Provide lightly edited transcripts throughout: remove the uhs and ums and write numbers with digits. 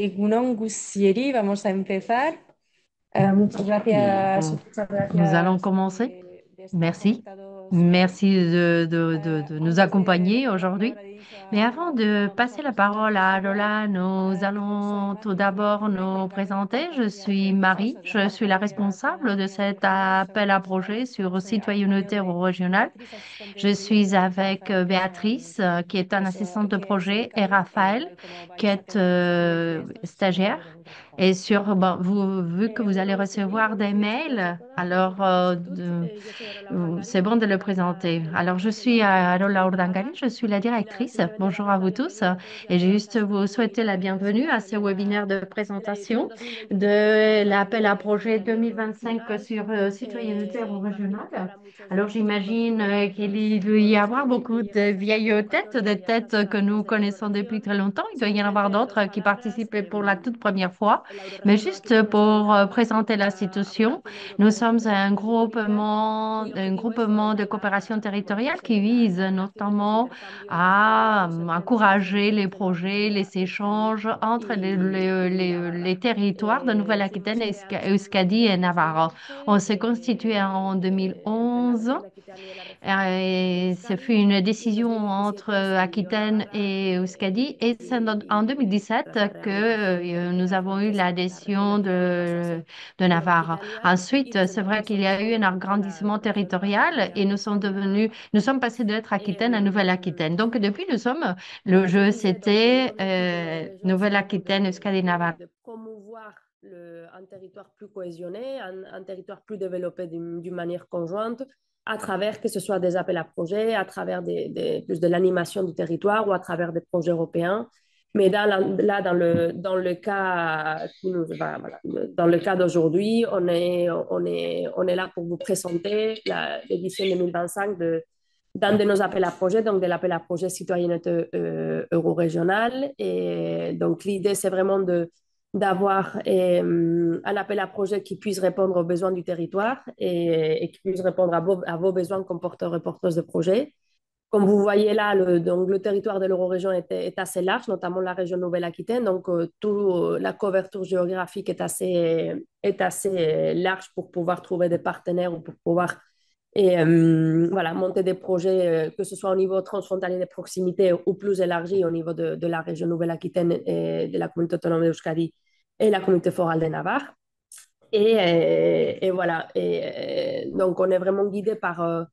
Egunon Gusieri, vamos a empezar. Bon, Muchas nous allons gracias commencer. de estar Merci. conectados hoy. Merci de nous accompagner aujourd'hui. Como le he dicho Mais a avant Laura, primero de vamos a passer la parole presentarnos à todos, Lola, nous que nos allons tout ayudan d'abord a nous conectar la présenter. Je pantalla suis que tenemos, Marie, es la je suis la pantalla que responsable de tiene cet Ricardo. appel à projet sur Soy la citoyenneté compañera régionale. Beatriz, asistente Je de suis proyecto, y avec Rafael, Béatrice, qui est un assistant de que es el projet, et becario. Raphaël, Igual como qui vais a est tener mails de estos, stagiaire. simplemente preguntar por Rafa. Et bon, vu que vous allez recevoir des Buenos días a todos y a mails, todas. alors Merci a tots. Yo soy Arola c'est Urdangarín, bon de le présenter. Alors, je suis Arola Urdangali, je suis la y nada, directrice. simplemente Bonjour darles à la vous tous. bienvenida a todos y a Et j'ai todas juste a vous este souhaiter la panel de bienvenue à ce presentación webinaire de de la edición présentation 2023 de la de l'appel à campaña projet Citoyenneté 2025 Regional. sur citoyenneté Imagino que régionale. habrá muchos de Alors, vosotros j'imagine qu'il y doit y nuevos avoir que beaucoup de llegáis a esta vieilles têtes, convocatoria des y a estas têtes que nous instancias de connaissons depuis colaboración. très longtemps. Il doit y en avoir Simplemente en dos d'autres qui palabras, participent pour la toute première fois. la Mais Euroregión aquí juste tenemos pour la présenter típica l'institution, vocación nous europea de sommes cooperación territorial, cuyo un objetivo es groupement de fomentar coopération bueno, territoriale pues, qui vise las relaciones, los notamment intercambios, los à proyectos entre los encourager les territorios de Nueva projets, les Aquitania, Euskadi échanges entre y Navarra. les territoires de Nouvelle-Aquitaine, Fuimos creados en Euskadi et Navarre. 1911 On s'est constitué en entre la 2011 región de Aquitania y la región de et ce fut Euskadi une y en décision entre 2017 se unió Aquitaine Navarra et Euskadi. Et c'est en tras 2017 la que rehabilitación de nous Antiguera avons eu Francesa, la región de l'adhésion Aquitania pasa a ser de Nueva Navarre. Aquitania y Ensuite, desde c'est vrai entonces qu'il y somos a eu un junto con agrandissement la región de territorial Aquitania, et Euskadi y Navarra. nous sommes passés d'être Aquitaine à Nouvelle-Aquitaine. Donc, depuis, le Voilà, je jeu, disais donc c'était l'objectif de l'Eurorégion, c'est vraiment Nouvelle-Aquitaine, Euskadi et Navarre. de promouvoir un territoire plus cohésionné, un territoire plus développé d'une manière conjointe, à travers que ce soit des appels à projets, à travers plus de l'animation du territoire ou à travers des projets européens. Mais là, dans le cas, voilà, dans le cas d'aujourd'hui, on est là pour vous présenter l'édition 2025 d'un de nos appels à projets, donc de l'appel à projet citoyenneté euro-régionale. Et donc, l'idée, c'est vraiment d'avoir un appel à projet qui puisse répondre aux besoins du territoire et qui puisse répondre à vos besoins comme porteurs et porteuses de projets. Comme vous voyez là, donc, le territoire de l'Eurorégion est assez large, notamment la région Nouvelle-Aquitaine. Donc, la couverture géographique est assez large pour pouvoir trouver des partenaires ou pour pouvoir voilà, monter des projets, que ce soit au niveau transfrontalier de proximité ou plus élargi au niveau de la région Nouvelle-Aquitaine et de la communauté autonome d'Euskadi et la communauté forale de Navarre. Et voilà. Donc, on est vraiment guidé par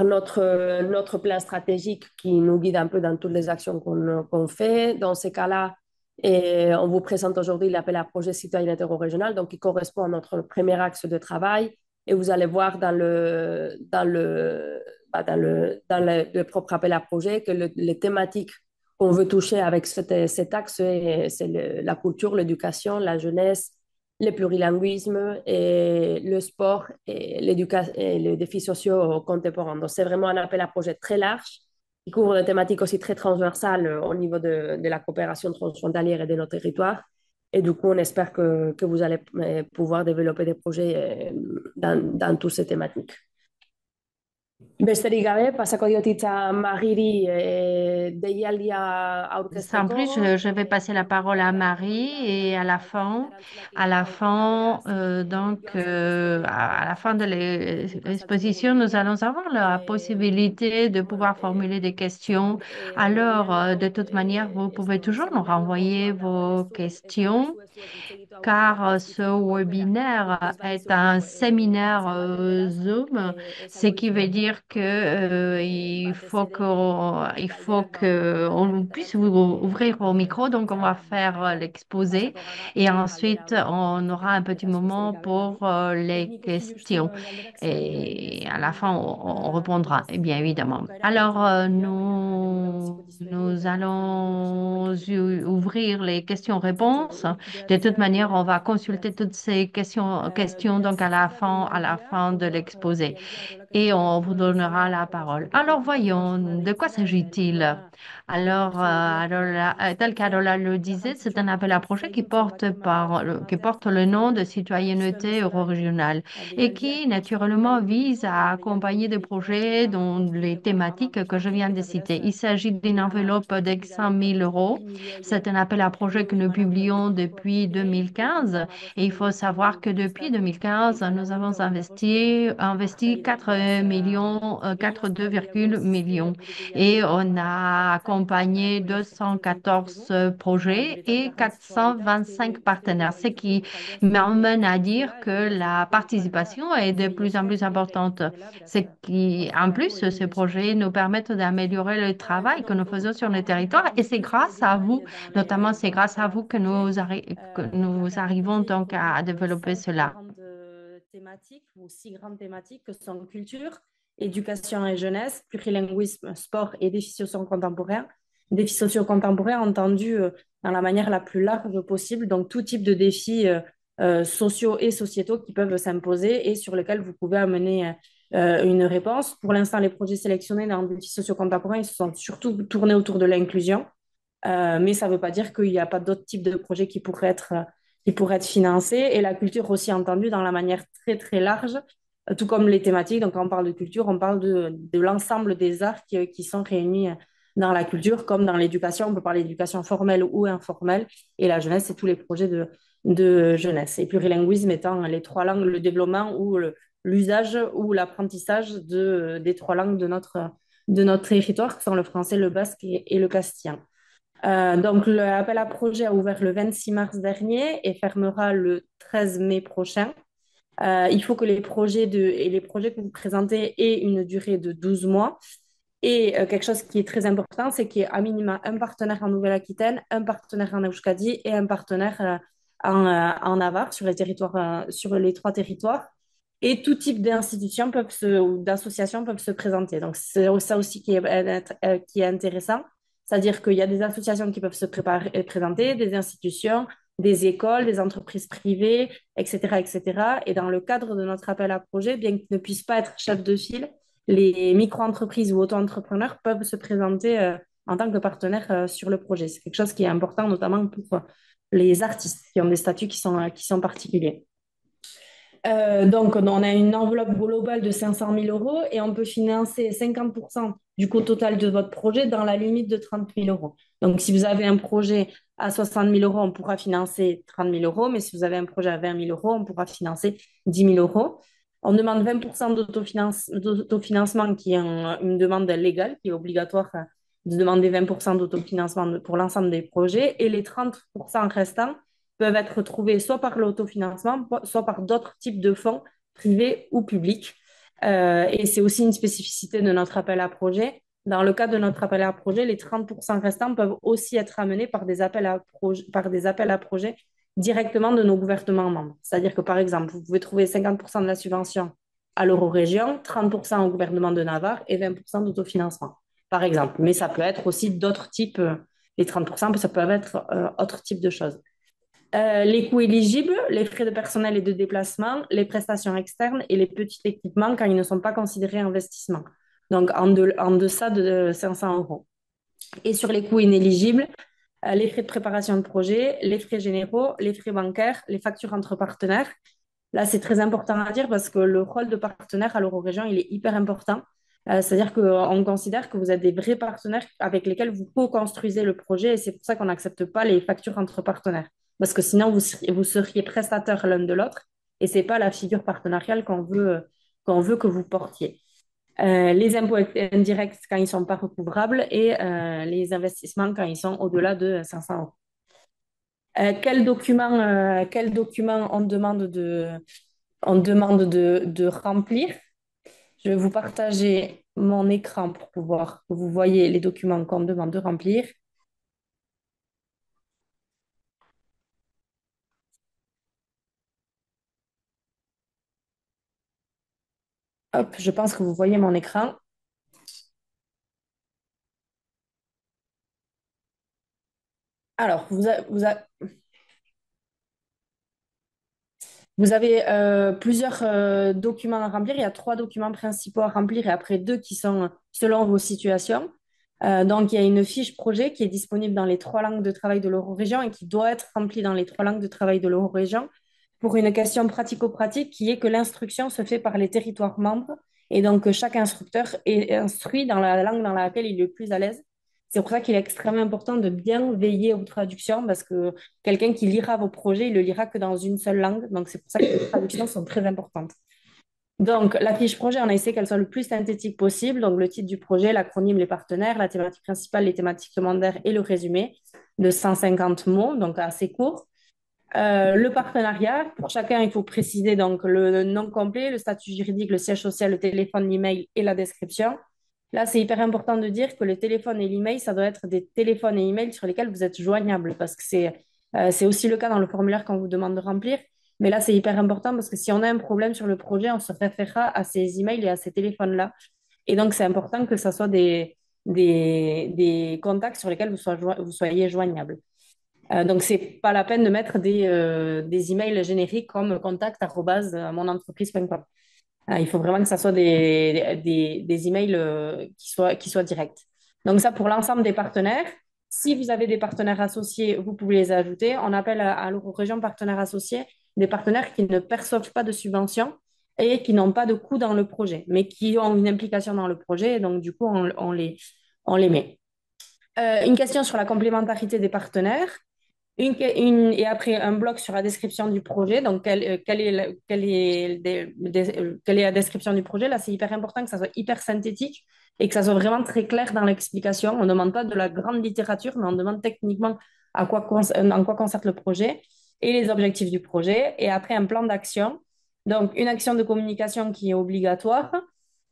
notre plan stratégique qui nous guide un peu dans toutes les actions qu'on fait. Dans ces cas-là, on vous présente aujourd'hui l'appel à projet citoyen interrégional, donc qui correspond à notre premier axe de travail. Et vous allez voir le propre appel à projet que les thématiques qu'on veut toucher avec cet axe, c'est la culture, l'éducation, la jeunesse, le plurilinguisme et le sport et les défis sociaux contemporains. Donc, c'est vraiment un appel à projet très large qui couvre des thématiques aussi très transversales au niveau de la coopération transfrontalière et de nos territoires. Et du coup, on espère que vous allez pouvoir développer des projets dans toutes ces thématiques. Besterik gabe, pasako diot hitza Magiri deialdia En aurkezteko. plus, je vais passer la parole à Marie et Erantzunak aukera beraz, joan zaitezte à la fin de pasatzeko l'exposition, nous gurpila. allons avoir la possibilité de Bueno, pouvoir formuler des questions. Alors, de toute manière, vous pouvez esto, toujours nous seminarioa renvoyer moduan vos dagoenez, ez questions daukazue zuek hitz egitu aukera, car ce diskutitzeko aukera. Nik webinaire ez est badizut un séminaire hitza ematen, beraz, Zoom, ce esango qui veut dizuet, dire que batez ere il faut galderak qu'on galderak puisse vous ouvrir au micro. Donc, on va faire bukaeran l'exposé pasako et gara galdera ensuite, horiek on aura erantzutera. un petit Beraz, besterik moment gabe, Mari, pour les nik ez questions. galderak Et à la fin, zer on répondra, et bien évidemment. Alors, baina denbora utziko dizuegu nous eta allons ouvrir les pentsatzen questions-réponses. dut De toute behatzean manière, on va jarraitu behar consulter zela. toutes ces questions donc Beraz, à la zergatik fin de deialdia, l'exposé. et on vous donnera la parole. Alors voyons, de quoi s'agit-il? Tel qu'Arola le disait, c'est un appel à projet qui porte le nom de citoyenneté euro-régionale et qui naturellement vise à accompagner des projets dont les thématiques que je viens de citer. Il s'agit d'une enveloppe de 100 000 euros. C'est un appel à projet que nous publions depuis 2015 et il faut savoir que depuis 2015, nous avons investi 4 millions, 4,2 millions et on a accompagné 214 projets et 425 partenaires, ce qui m'emmène à dire que la participation est de plus en plus importante. En plus, ces projets nous permettent d'améliorer le travail que nous faisons sur le territoire et c'est grâce à vous, notamment c'est grâce à vous que nous arrivons donc à développer cela. Grandes thématiques ou six grandes thématiques que sont culture, éducation et jeunesse, plurilinguisme, sport et défis sociaux contemporains. Défis sociaux contemporains entendus dans la manière la plus large possible, donc tout type de défis sociaux et sociétaux qui peuvent s'imposer et sur lesquels vous pouvez amener une réponse. Pour l'instant, les projets sélectionnés dans les défis sociaux contemporains ils se sont surtout tournés autour de l'inclusion. Mais ça ne veut pas dire qu'il n'y a pas d'autres types de projets qui pourraient être financés. Et la culture aussi entendue dans la manière très, très large, tout comme les thématiques. Donc, quand on parle de culture, on parle de l'ensemble des arts qui sont réunis dans la culture, comme dans l'éducation. On peut parler d'éducation formelle ou informelle. Et la jeunesse, c'est tous les projets de jeunesse. Et plurilinguisme étant les trois langues, le développement ou l'usage ou l'apprentissage des trois langues de notre territoire, qui sont le français, le basque et le castillan. Donc, l'appel à projet a ouvert le 26 mars dernier et fermera le 13 mai prochain. Il faut que les projets que vous présentez aient une durée de 12 mois. Et quelque chose qui est très important, c'est qu'il y ait à minima un partenaire en Nouvelle-Aquitaine, un partenaire en Euskadi et un partenaire en Navarre sur les territoires, sur les trois territoires. Et tout type d'institutions ou d'associations peuvent se présenter. Donc, c'est ça aussi qui est intéressant. C'est-à-dire qu'il y a des associations qui peuvent présenter, des institutions, des écoles, des entreprises privées, etc., etc. Et dans le cadre de notre appel à projet, bien qu'ils ne puissent pas être chefs de file, les micro-entreprises ou auto-entrepreneurs peuvent se présenter en tant que partenaires sur le projet. C'est quelque chose qui est important, notamment pour les artistes qui ont des statuts qui sont particuliers. Donc, on a une enveloppe globale de 500 000 euros et on peut financer 50% du coût total de votre projet dans la limite de 30 000 euros. Donc, si vous avez un projet à 60 000 euros, on pourra financer 30 000 euros, mais si vous avez un projet à 20 000 euros, on pourra financer 10 000 euros. On demande 20% d'autofinancement, qui est une demande légale, qui est obligatoire de demander 20% d'autofinancement pour l'ensemble des projets, et les 30% restants peuvent être trouvés soit par l'autofinancement, soit par d'autres types de fonds privés ou publics. Et c'est aussi une spécificité de notre appel à projet. Dans le cas de notre appel à projet, les 30% restants peuvent aussi être amenés par des appels à projet directement de nos gouvernements membres. C'est-à-dire que, par exemple, vous pouvez trouver 50% de la subvention à l'euro-région, 30% au gouvernement de Navarre et 20% d'autofinancement, par exemple. Mais ça peut être aussi d'autres types, les 30%, ça peut être autre type de choses. Les coûts éligibles, les frais de personnel et de déplacement, les prestations externes et les petits équipements quand ils ne sont pas considérés investissements. Donc, en deçà de 500 euros. Et sur les coûts inéligibles, les frais de préparation de projet, les frais généraux, les frais bancaires, les factures entre partenaires. Là, c'est très important à dire parce que le rôle de partenaire à l'Eurorégion, il est hyper important. C'est-à-dire qu'on considère que vous êtes des vrais partenaires avec lesquels vous co-construisez le projet et c'est pour ça qu'on n'accepte pas les factures entre partenaires. Parce que sinon, vous seriez prestataires l'un de l'autre et ce n'est pas la figure partenariale qu'on veut que vous portiez. Les impôts indirects quand ils ne sont pas recouvrables et les investissements quand ils sont au-delà de 500 euros. Quel document on demande de remplir? Je vais vous partager mon écran pour pouvoir que vous voyez les documents qu'on demande de remplir. Hop, je pense que vous voyez mon écran. Alors, Vous avez plusieurs documents à remplir. Il y a 3 documents principaux à remplir et après 2 qui sont selon vos situations. Donc, il y a une fiche projet qui est disponible dans les 3 langues de travail de l'Eurorégion et qui doit être remplie dans les 3 langues de travail de l'Eurorégion pour une question pratico-pratique qui est que l'instruction se fait par les territoires membres et donc que chaque instructeur est instruit dans la langue dans laquelle il est le plus à l'aise. C'est pour ça qu'il est extrêmement important de bien veiller aux traductions parce que quelqu'un qui lira vos projets, il le lira que dans une seule langue. Donc, c'est pour ça que les traductions sont très importantes. Donc, la fiche projet, on a essayé qu'elle soit le plus synthétique possible. Donc, le titre du projet, l'acronyme, les partenaires, la thématique principale, les thématiques secondaires et le résumé de 150 mots, donc assez court. Le partenariat, pour chacun, il faut préciser donc le nom complet, le statut juridique, le siège social, le téléphone, l'email et la description. Là, c'est hyper important de dire que le téléphone et l'email, ça doit être des téléphones et emails sur lesquels vous êtes joignables parce que c'est aussi le cas dans le formulaire qu'on vous demande de remplir. Mais là, c'est hyper important parce que si on a un problème sur le projet, on se référera à ces emails et à ces téléphones-là. Et donc, c'est important que ce soit des contacts sur lesquels vous soyez joignables. Donc, c'est pas la peine de mettre des emails génériques comme contact@monentreprise.com. Il faut vraiment que ça soit des emails qui soient directs. Donc, ça pour l'ensemble des partenaires. Si vous avez des partenaires associés, vous pouvez les ajouter. On appelle à l'Eurorégion partenaires associés des partenaires qui ne perçoivent pas de subventions et qui n'ont pas de coût dans le projet, mais qui ont une implication dans le projet. Et donc, du coup, on les met. Une question sur la complémentarité des partenaires. Et après, un bloc sur la description du projet. Donc, quelle est la description du projet? Là, c'est hyper important que ça soit hyper synthétique et que ça soit vraiment très clair dans l'explication. On ne demande pas de la grande littérature, mais on demande techniquement en quoi consiste le projet et les objectifs du projet. Et après, un plan d'action. Donc, une action de communication qui est obligatoire.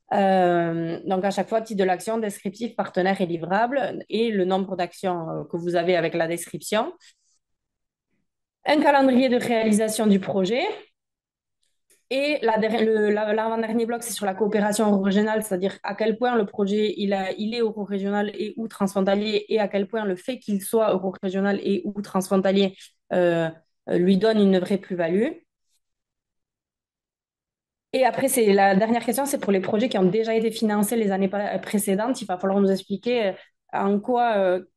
Donc, à chaque fois, titre de l'action, descriptif, partenaire et livrable et le nombre d'actions que vous avez avec la description. Un calendrier de réalisation du projet. Et l'avant-dernier bloc, c'est sur la coopération régionale, c'est-à-dire à quel point le projet il est euro-régional et ou transfrontalier, et à quel point le fait qu'il soit euro-régional et ou transfrontalier lui donne une vraie plus-value. Et après, c'est la dernière question, c'est pour les projets qui ont déjà été financés les années précédentes. Il va falloir nous expliquer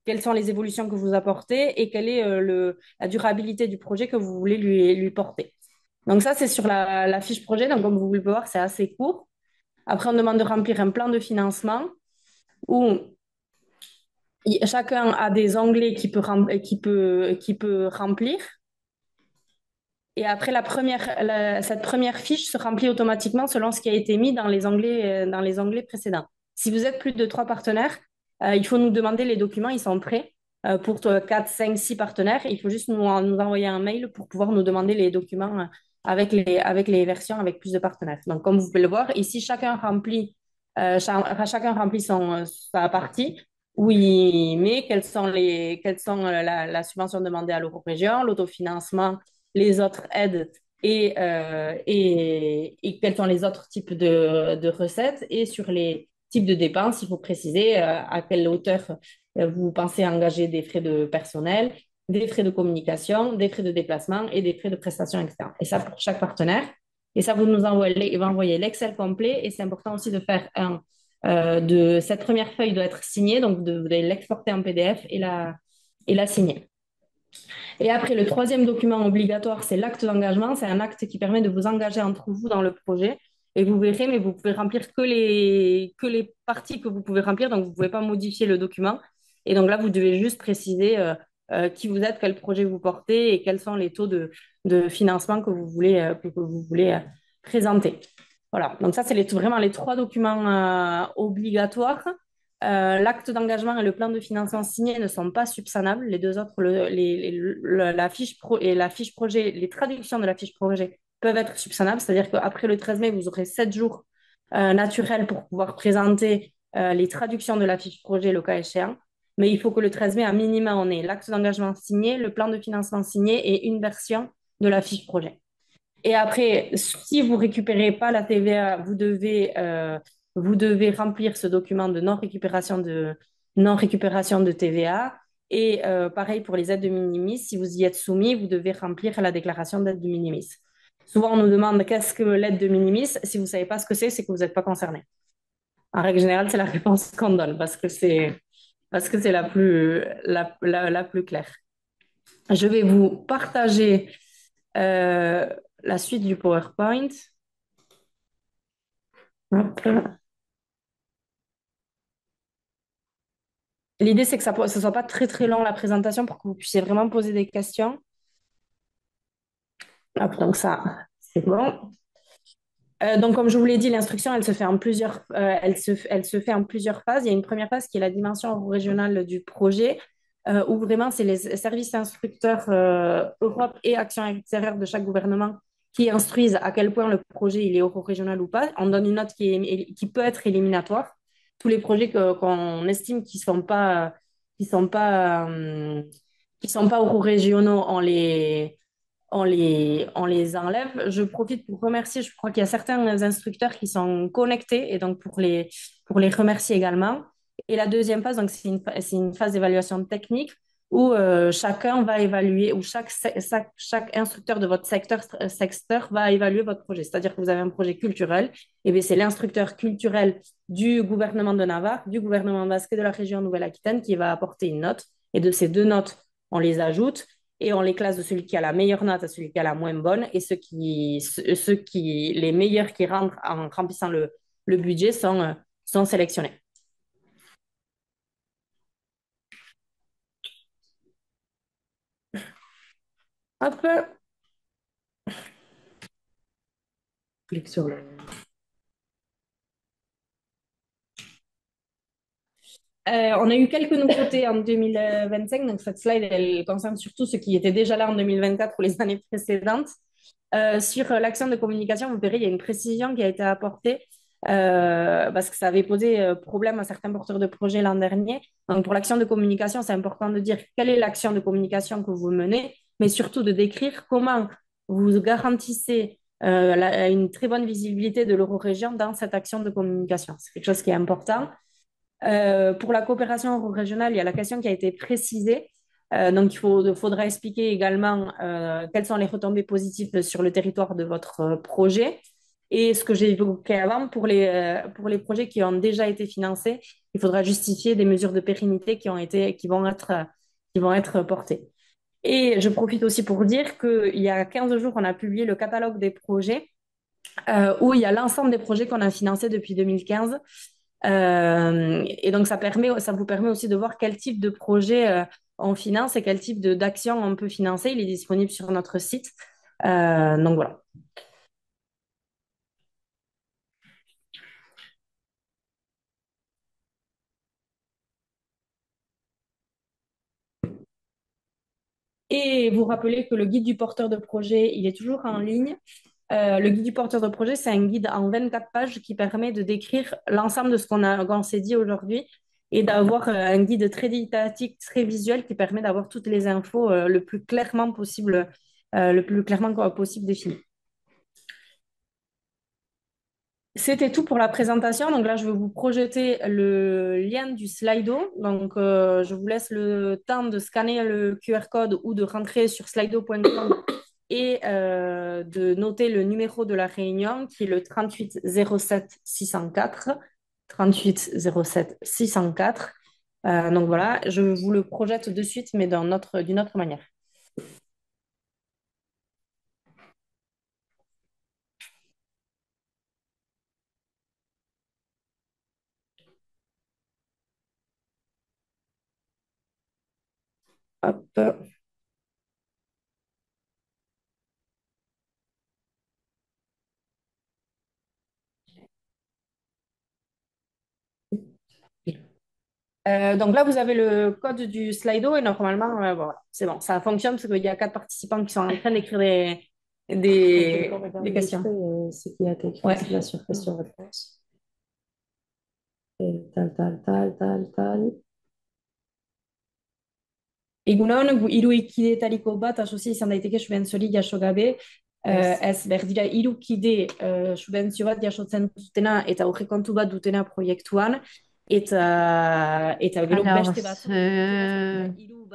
quelles sont les évolutions que vous apportez et quelle est la durabilité du projet que vous voulez lui porter. Donc ça, c'est sur la fiche projet. Donc comme vous pouvez le voir, c'est assez court. Après, on demande de remplir un plan de financement où chacun a des onglets qu'il peut remplir. Et après, cette première fiche se remplit automatiquement selon ce qui a été mis dans les onglets précédents. Si vous êtes plus de 3 partenaires, il faut nous demander les documents, ils sont prêts pour 4, 5, 6 partenaires. Il faut juste nous envoyer un mail pour pouvoir nous demander les documents avec les versions avec plus de partenaires. Donc, comme vous pouvez le voir, ici, chacun remplit sa partie où il met quelles sont la subvention demandée à l'Eurorégion, l'autofinancement, les autres aides et quels sont les autres types de recettes. Et sur les types de dépenses, il faut préciser à quelle hauteur vous pensez engager des frais de personnel, des frais de communication, des frais de déplacement et des frais de prestations externes. Et ça pour chaque partenaire. Et ça, vous nous envoyez l'Excel complet. Et c'est important aussi de faire cette première feuille doit être signée, donc vous devez l'exporter en PDF et la signer. Et après, le troisième document obligatoire, c'est l'acte d'engagement. C'est un acte qui permet de vous engager entre vous dans le projet. Et vous verrez, mais vous pouvez remplir que les parties que vous pouvez remplir. Donc, vous ne pouvez pas modifier le document. Et donc là, vous devez juste préciser qui vous êtes, quel projet vous portez et quels sont les taux de financement que vous voulez présenter. Voilà, donc ça, c'est vraiment les 3 documents obligatoires. L'acte d'engagement et le plan de financement signé ne sont pas subsanables. Les 2 autres, la fiche projet, les traductions de la fiche projet peuvent être subsanables, c'est-à-dire qu'après le 13 mai, vous aurez 7 jours naturels pour pouvoir présenter les traductions de la fiche projet, le cas échéant. Mais il faut que le 13 mai, à minima, on ait l'acte d'engagement signé, le plan de financement signé et une version de la fiche projet. Et après, si vous ne récupérez pas la TVA, vous devez remplir ce document de non-récupération de TVA. Et pareil pour les aides de minimis, si vous y êtes soumis, vous devez remplir la déclaration d'aide de minimis. Souvent, on nous demande qu'est-ce que l'aide de minimis. Si vous ne savez pas ce que c'est que vous n'êtes pas concerné. En règle générale, c'est la réponse qu'on donne parce que c'est la plus claire. Je vais vous partager la suite du PowerPoint. Hop. L'idée, c'est que ça ne soit pas très très long la présentation pour que vous puissiez vraiment poser des questions. Hop, donc ça, c'est bon. Donc, comme je vous l'ai dit, l'instruction, elle se fait en plusieurs, elle se fait en plusieurs phases. Il y a une première phase qui est la dimension régionale du projet, où vraiment, c'est les services instructeurs Europe et Action extérieure de chaque gouvernement qui instruisent à quel point le projet il est euro-régional ou pas. On donne une note qui peut être éliminatoire. Tous les projets qu'on estime qui sont pas euro-régionaux, on les enlève. Je profite pour remercier, je crois qu'il y a certains instructeurs qui sont connectés et donc pour les remercier également. Et la deuxième phase, donc c'est une phase d'évaluation technique où chacun va évaluer, ou chaque instructeur de votre secteur va évaluer votre projet. C'est-à-dire que vous avez un projet culturel, et bien c'est l'instructeur culturel du gouvernement de Navarre, du gouvernement basque et de la région Nouvelle-Aquitaine qui va apporter une note. Et de ces deux notes, on les ajoute et on les classe de celui qui a la meilleure note à celui qui a la moins bonne. Et les meilleurs qui rentrent en remplissant le budget sont sélectionnés. Hop. Clique sur le... On a eu quelques nouveautés en 2025. Donc, cette slide, elle concerne surtout ceux qui étaient déjà là en 2024 ou les années précédentes. Sur l'action de communication, vous verrez, il y a une précision qui a été apportée parce que ça avait posé problème à certains porteurs de projets l'an dernier. Donc, pour l'action de communication, c'est important de dire quelle est l'action de communication que vous menez, mais surtout de décrire comment vous garantissez une très bonne visibilité de l'Eurorégion dans cette action de communication. C'est quelque chose qui est important. Pour la coopération euro-régionale, il y a la question qui a été précisée. Donc, faudra expliquer également quelles sont les retombées positives sur le territoire de votre projet. Et ce que j'ai évoqué avant, pour les projets qui ont déjà été financés, il faudra justifier des mesures de pérennité qui vont être portées. Et je profite aussi pour dire qu'il y a 15 jours, on a publié le catalogue des projets où il y a l'ensemble des projets qu'on a financés depuis 2015. Et donc, ça vous permet aussi de voir quel type de projet on finance et quel type d'action on peut financer. Il est disponible sur notre site. Donc, voilà. Et vous rappelez que le guide du porteur de projet, il est toujours en ligne. Le guide du porteur de projet, c'est un guide en 24 pages qui permet de décrire l'ensemble de ce qu'on s'est dit aujourd'hui et d'avoir un guide très didactique, très visuel qui permet d'avoir toutes les infos le plus clairement possible définies. C'était tout pour la présentation. Donc là, je vais vous projeter le lien du Slido. Donc, je vous laisse le temps de scanner le QR code ou de rentrer sur slido.com et de noter le numéro de la réunion qui est le 38 07 604. 38 07 604. Donc voilà, je vous le projette de suite, mais d'une autre manière. Hop. Donc là, vous avez le code du Slido et normalement, voilà, c'est bon, ça fonctionne parce qu'il y a 4 participants qui sont en train d'écrire des questions. Ce qui a été écrit Ouais. là sur question-réponse. Tal. Egunon, gu hiru ikidetariko bat asozi izan daiteke subentzori jaso gabe, ez berdira hiru kide subentzio bat jasotzen dutena eta aurrekontu bat dutena proiektuan, eta gero Alors, beste batzuk hiru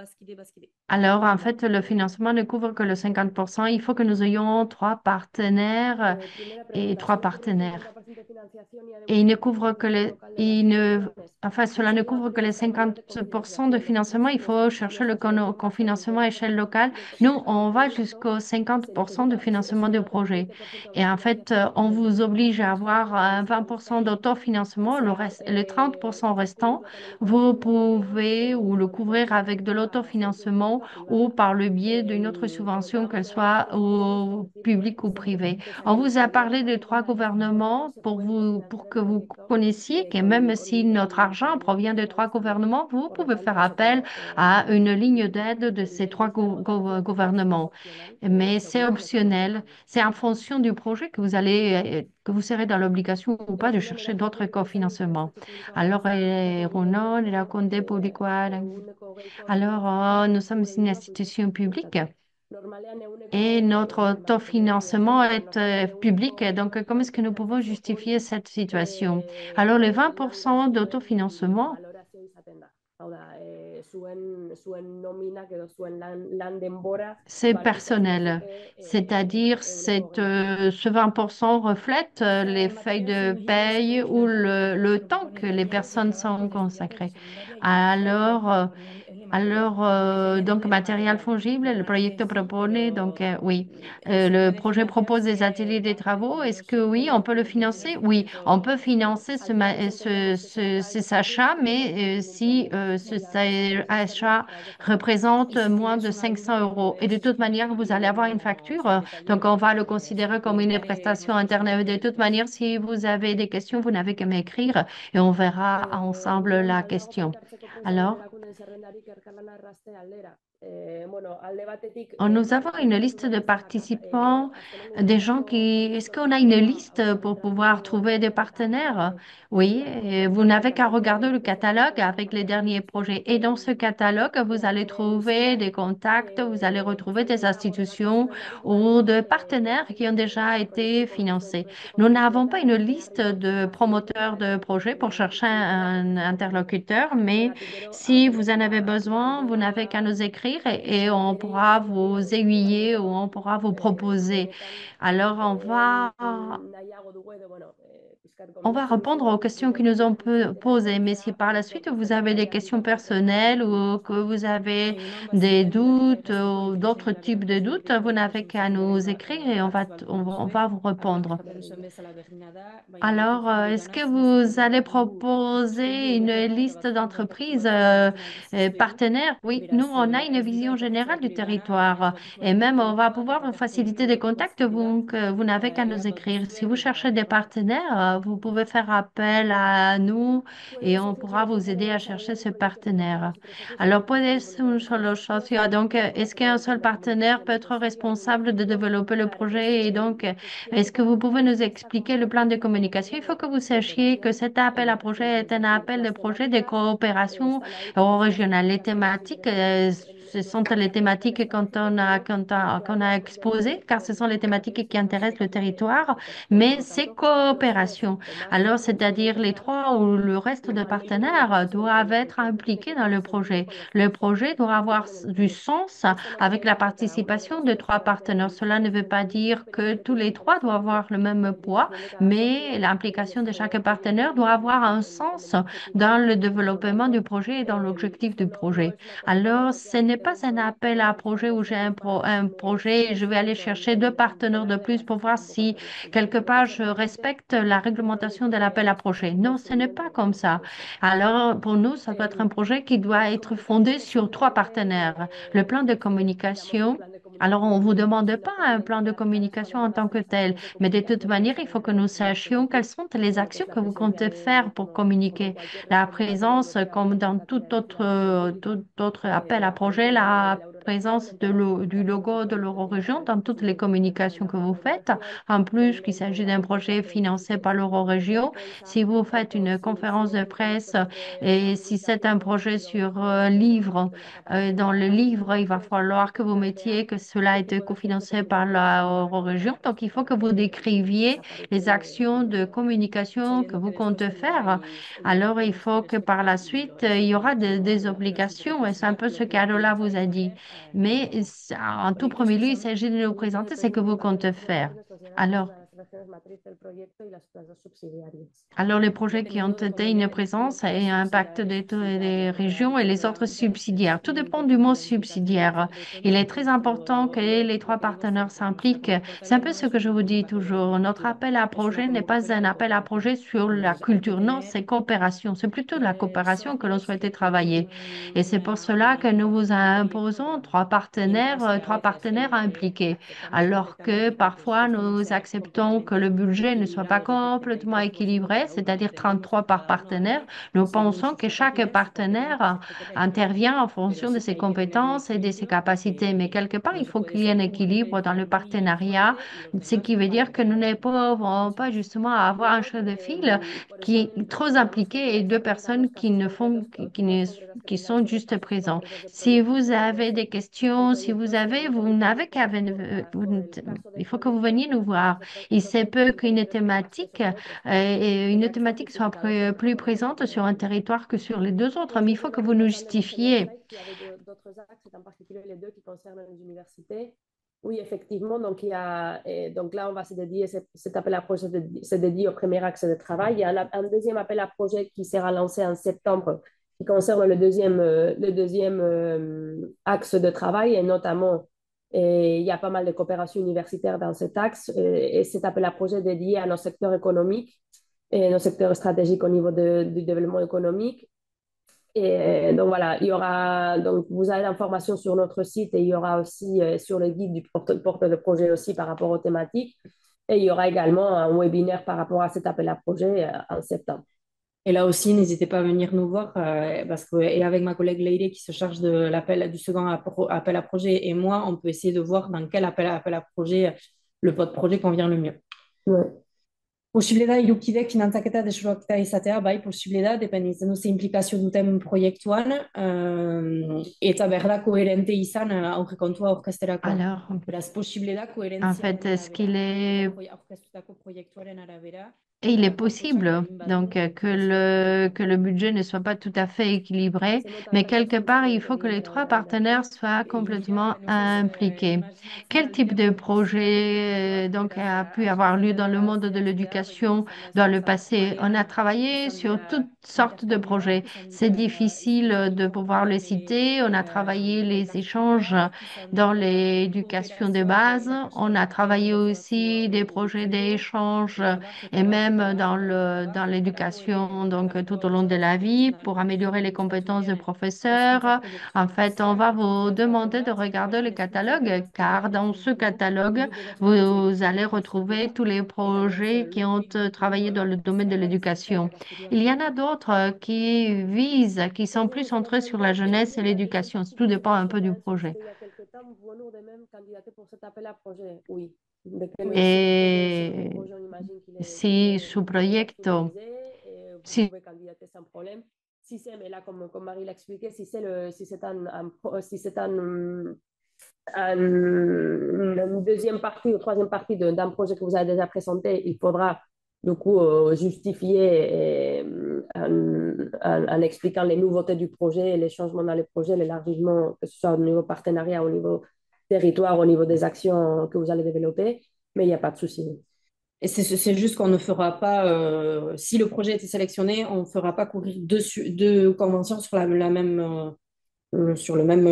Alors, en fait, le financement ne couvre que le 50%. Il faut que nous ayons trois partenaires Primera et pregunta, trois solo tenéis partenaires. 50% de financiación y Et il además ne tenéis couvre que apoyo les, local de las il ne, instituciones. enfin, Si cela ne solo couvre que les hacéis esa parte 50% de cofinanciación y financement. después Il faut chercher le no estáis haciendo cofinancement à échelle 100% locale. Nous, 100% on va financiamiento, jusqu'au se 50% de necesita financement de solo tener projet. 20% de Et en fait, financiación, on del vous oblige à 20% avoir que un podéis 20% financiar, d'autofinancement. Le sea reste, le 30% restant, cubrirlo con el vous patrimonio propio pouvez ou le o couvrir avec de ser l'autofinancement financiación ou privada. par le biais d'une autre subvention, qu'elle Comentábamos de los soit tres gobiernos, por au decirlo, public ou privé. de esa On que vous a dependiendo parlé de también de trois la edad del gobierno, gouvernements se puede pour cofinanciar el que vous proyecto connaissiez que même si notre argent con provient de trois municipales también. gouvernements, vous Por lo pouvez faire tanto, eso appel como à une ligne d'aide de el ces nivel trois inicial de dotación también sí que es gouvernements. opcional, Mais c'est según la necesidad del optionnel. proyecto. C'est en fonction du projet que vous allez, que vous serez dans l'obligation ou pas de Regímenes chercher erakunde d'autres publikoen cofinancements. prestazio publikoak Alors, finantzatzeko bide Ronan, publikoan, erakunde publikoa. ehuneko hogeiko Alors, finantzazioa nous sommes gure une dirua institution publique. sustatzeko. Normalean Et notre zenbat premiazioak autofinancement zen, est normalean public. ehuneko Donc, comment est-ce que nous pouvons hori justifier cette situation? Alors, les 20% d'autofinancement, balorazio izaten da. Hau da, zuen nominak edo zuen lan denbora c'est baldintzatuko personnel. zuke C'est-à-dire, ehuneko hogei hori. ce 20% reflète les En feuilles materia de de sinergia paye ou territorial, le lo temps propone que les también el personnes trabajo sont de estudiantes consacrées. de secundaria y terciaria, Alors, que proponían el material. donc, Diseño de matériel material. fongible, le Normalmente proyecto sí, propone, donc, pero oui. se Le puede projet financiar propose des si ateliers, des va travaux. Est-ce que riguroso oui, con on peut le el financer? Oui, on peut financer Al final siempre tenemos que sacar ces esos achats, recursos mais por si cumplimiento ce de las necesidades externas achat a través de facturas. représente y si moins de tienes una 500 ayuda, euros. Et de toute manière, vous y allez avoir une vemos facture, en detalle donc on va le si considérer comme une comentaremos prestation cosas interne. De toute después. manière, si vous avez des questions, vous n'avez qu'à m'écrire et on verra ensemble Non la aldago question. parte hartzeko prest dauden Alors, erakunden zerrendarik elkarlana errazte aldera. Bueno, alde batetik, nous avons une aipatu liste dudan de bezala, participants, azkenengo des gens urteetako qui... Est-ce qu'on a une proiektuetako liste pour pouvoir autoritario trouver des partenaires? Oui, et vous proposamenak n'avez eta qu'à regarder le negoziatzeko catalogue eta avec les parte-hartzaile derniers projets. Et dans ce sustatzeko catalogue, vous allez erakuneen trouver izenak, des contacts, vous allez retrouver ikusten des dena hor erakuen institutions zerrendarik ou bai, de partenaires qui ont déjà été proiektu financés. Nous n'avons pas konkurtsoetan une liste beharrik de promoteurs de projets pour chercher un interlocuteur, mais si vous en avez besoin, vous n'avez qu'à nous écrire et on pourra vous aiguiller ou on pourra vous proposer. Alors, on va répondre aux questions qui nous ont posées. Mais si par la suite vous avez des questions personnelles ou que vous avez Sí, no, pues des simplemente doutes así por ou inciso d'autres aclarar types de que doutes, zure vous proiektu n'avez qu'à nous écrire et on va vous répondre. Jaten zuen bezala berdina da, baina Alors, beti est-ce jarri que zehazten vous allez proposer une orokorra eta liste batzuetan d'entreprises ematen aldizkizuegu. partenaires? Oui, nous, Beraz, on a une ez dute vision générale du datorkizuak ere gara, baina ez territoire baldin et badituzu même on va proiektua pouvoir eta vous beharko faciliter des lukete contacts. bazkide, Vous n'avez qu'à nous ea écrire. Si baduzue vous eta cherchez des partenaires, vous pouvez faire appel à nous et on pourra vous aider à chercher ce partenaire. Alors, puede ser un solo socio. Donc, est-ce qu'un seul partenaire peut être responsable de développer le projet? Et donc, est-ce que vous pouvez nous expliquer le plan de communication? Il faut que vous sachiez que cet appel à projet est un appel de projet de coopération régionale. Les thématiques, ce sont les thématiques qu'on a exposées, car ce sont les thématiques qui intéressent le territoire, mais c'est coopération. Alors, c'est-à-dire les trois ou le reste de partenaires doivent être impliqués dans le projet. Le projet doit avoir du sens avec la participation de trois partenaires. Cela ne veut pas dire que tous les trois doivent avoir le même poids, mais l'implication de chaque partenaire doit avoir un sens dans le développement du projet et dans l'objectif du projet. Alors, ce n'est pas un appel à projet où j'ai un projet et je vais aller chercher deux partenaires de plus pour voir si quelque part je respecte la réglementation de l'appel à projet. Non, ce n'est pas comme ça. Alors, pour nous, ça doit être un projet qui doit être fondé sur trois partenaires. Le plan de communication. Alors, on ne vous demande pas un plan de communication en tant que tel, mais de toute manière, il faut que nous sachions quelles sont les actions que vous comptez faire pour communiquer. La présence, comme dans tout autre appel à projet, la présence du logo de l'Eurorégion dans toutes les communications que vous faites. En plus, qu'il s'agit d'un projet financé par l'Eurorégion, si vous faites une conférence de presse et si c'est un projet sur un livre, dans le livre, il va falloir que vous mettiez que cela a été cofinancé par l'Eurorégion. Donc, il faut que vous décriviez les actions de communication que vous comptez faire. Alors, il faut que par la suite, il y aura des obligations, et c'est un peu ce qu'Arola vous a dit. Mais en tout premier lieu, il s'agit de nous présenter ce que vous comptez faire. Alors, alors, les projets qui ont été une présence et un impact des régions et les autres subsidiaires. Tout dépend du mot subsidiaire. Il est très important que les trois partenaires s'impliquent. C'est un peu ce que je vous dis toujours. Notre appel à projet n'est pas un appel à projet sur la culture. Non, c'est coopération. C'est plutôt de la coopération que l'on souhaitait travailler. Et c'est pour cela que nous vous imposons trois partenaires impliqués. Alors que parfois, nous acceptons que le budget ne soit pas complètement équilibré, c'est-à-dire 33 par partenaire. Nous pensons que chaque partenaire intervient en fonction de ses compétences et de ses capacités. Mais quelque part, il faut qu'il y ait un équilibre dans le partenariat, ce qui veut dire que nous ne pouvons pas justement avoir un chef de file qui est trop impliqué et deux personnes qui ne font, qui sont juste présents. Si vous avez des questions, si vous avez, vous n'avez qu'à venir, il faut que vous veniez nous voir. Il se peut qu'une thématique, et une thématique soit plus présente sur un territoire que sur les deux autres, mais il faut que vous nous justifiez. Il y avait d'autres axes, en particulier les deux qui concernent les universités. Oui, effectivement. Donc, donc là, on va se dédier, cet appel à projet se dédie au premier axe de travail. Il y a un deuxième appel à projet qui sera lancé en septembre qui concerne le deuxième axe de travail et notamment, il y a pas mal de coopération universitaire dans cet axe et cet appel à projet dédié à nos secteurs économiques et nos secteurs stratégiques au niveau du développement économique. Et donc voilà, donc vous avez l'information sur notre site et il y aura aussi sur le guide du porte de projet aussi par rapport aux thématiques. Et il y aura également un webinaire par rapport à cet appel à projet en septembre. Et là aussi, n'hésitez pas à venir nous voir parce que, et avec ma collègue Leïlé qui se charge de du second appel à projet et moi, on peut essayer de voir dans quel appel à projet le pot projet convient le mieux. Ouais. Posible da hirukidek finantzaketa desloaketa izatea, bai, posible da, dependitzen du ze implikazio duten proiektuan, eta behar da koherente izan aurrekontua aurkezterakoan. Alors, Beraz, posible da en koherentzia fait, est-ce qu'il est aurkeztutako proiektuaren arabera. Et il est possible donc que le budget ne soit pas tout à fait équilibré, mais quelque part, il faut que les trois partenaires soient complètement impliqués. Quel type de projet donc a pu avoir lieu dans le monde de l'éducation dans le passé? On a travaillé sur toutes sortes de projets. C'est difficile de pouvoir les citer. On a travaillé les échanges dans l'éducation de base. On a travaillé aussi des projets d'échange et même dans l'éducation, donc tout au long de la vie, pour améliorer les compétences des professeurs. En fait, on va vous demander de regarder le catalogue, car dans ce catalogue, vous allez retrouver tous les projets qui ont travaillé dans le domaine de l'éducation. Il y en a d'autres qui visent, qui sont plus centrés sur la jeunesse et l'éducation. Tout dépend un peu du projet. Il y a quelques temps, vous nous de même candidater pour cet appel à projet. Oui. Et si su proyecto, Vous si pouvez candidater sans problème. Si c'est, mais là, comme Marie l'a expliqué, si c'est une deuxième partie ou troisième partie d'un projet que vous avez déjà présenté, il faudra du coup justifier en expliquant les nouveautés du projet, les changements dans le projet, l'élargissement, que ce soit au niveau partenariat, au niveau territoire, au niveau des actions que vous allez développer, mais il n'y a pas de souci. Et c'est juste qu'on ne fera pas, si le projet a été sélectionné, on ne fera pas courir deux conventions sur sur le même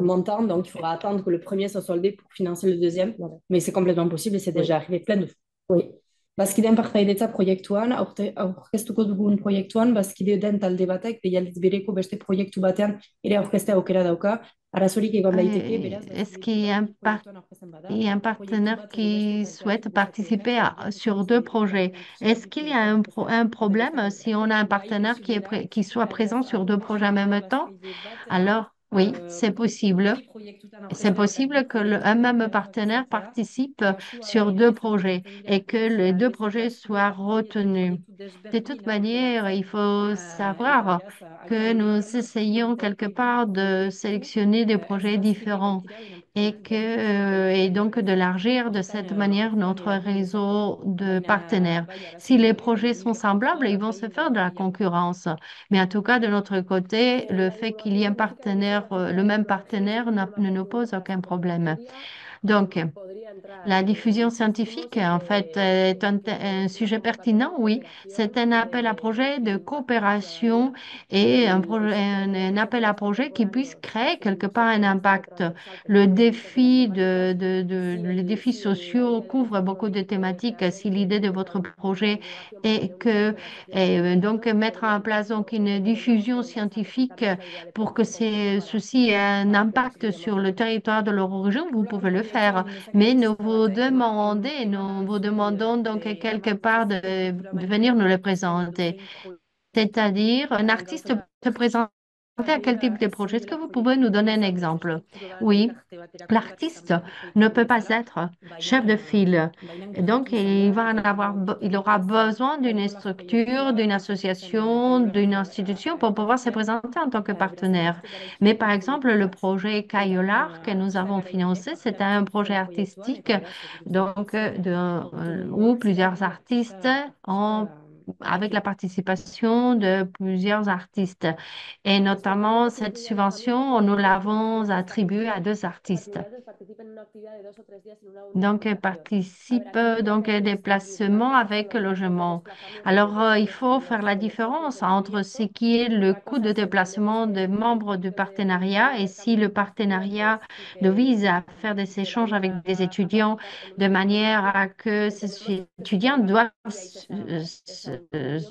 montant. Donc, il faudra attendre que le premier soit soldé pour financer le deuxième. Voilà. Mais c'est complètement possible et c'est déjà arrivé plein de fois. Oui. Bazkideen partaidetza proiektuan, aurkeztuko dugun proiektuan, bazkide den talde batek, deialdiz bereko beste proiektu batean ere aurkeztea aukera dauka, arazorik egon daiteke, beraz. Est-ce qu'il y a un partenaire qui souhaite participer sur deux projets? Est-ce qu'il y a un problème si on a un partenaire qui soit présent sur deux projets en même temps? Alors, Oui, c'est possible. C'est possible que un même partenaire participe sur deux projets et que les deux projets soient retenus. De toute manière, il faut savoir que nous essayons quelque part de sélectionner des projets différents et donc d'élargir de cette manière notre réseau de partenaires. Si les projets sont semblables, ils vont se faire de la concurrence. Mais en tout cas, de notre côté, le fait qu'il y ait un partenaire, le même partenaire ne nous pose aucun problème. Donc, la diffusion scientifique, en fait, est un sujet pertinent, oui. C'est un appel à projet de coopération et un appel à projet qui puisse créer quelque part un impact. Le défi les défis sociaux couvrent beaucoup de thématiques. Si l'idée de votre projet est donc mettre en place donc une diffusion scientifique pour que ceci ait un impact sur le territoire de leur origine, vous pouvez le faire. Mais nous vous demandons donc quelque part de venir nous le présenter. C'est-à-dire, un artiste se présenter à quel type de projet? Est-ce que vous pouvez nous donner un exemple? Oui, l'artiste ne peut pas être chef de file. Et donc, il aura besoin d'une structure, d'une association, d'une institution pour pouvoir se présenter en tant que partenaire. Mais par exemple, le projet Cayolar que nous avons financé, c'est un projet artistique donc, où plusieurs artistes ont avec la participation de plusieurs artistes. Et notamment, cette subvention, nous l'avons attribuée à deux artistes. Donc, elle participe donc à des placements avec logement. Alors, il faut faire la différence entre ce qui est le coût de déplacement des membres du partenariat et si le partenariat vise à faire des échanges avec des étudiants de manière à que ces étudiants doivent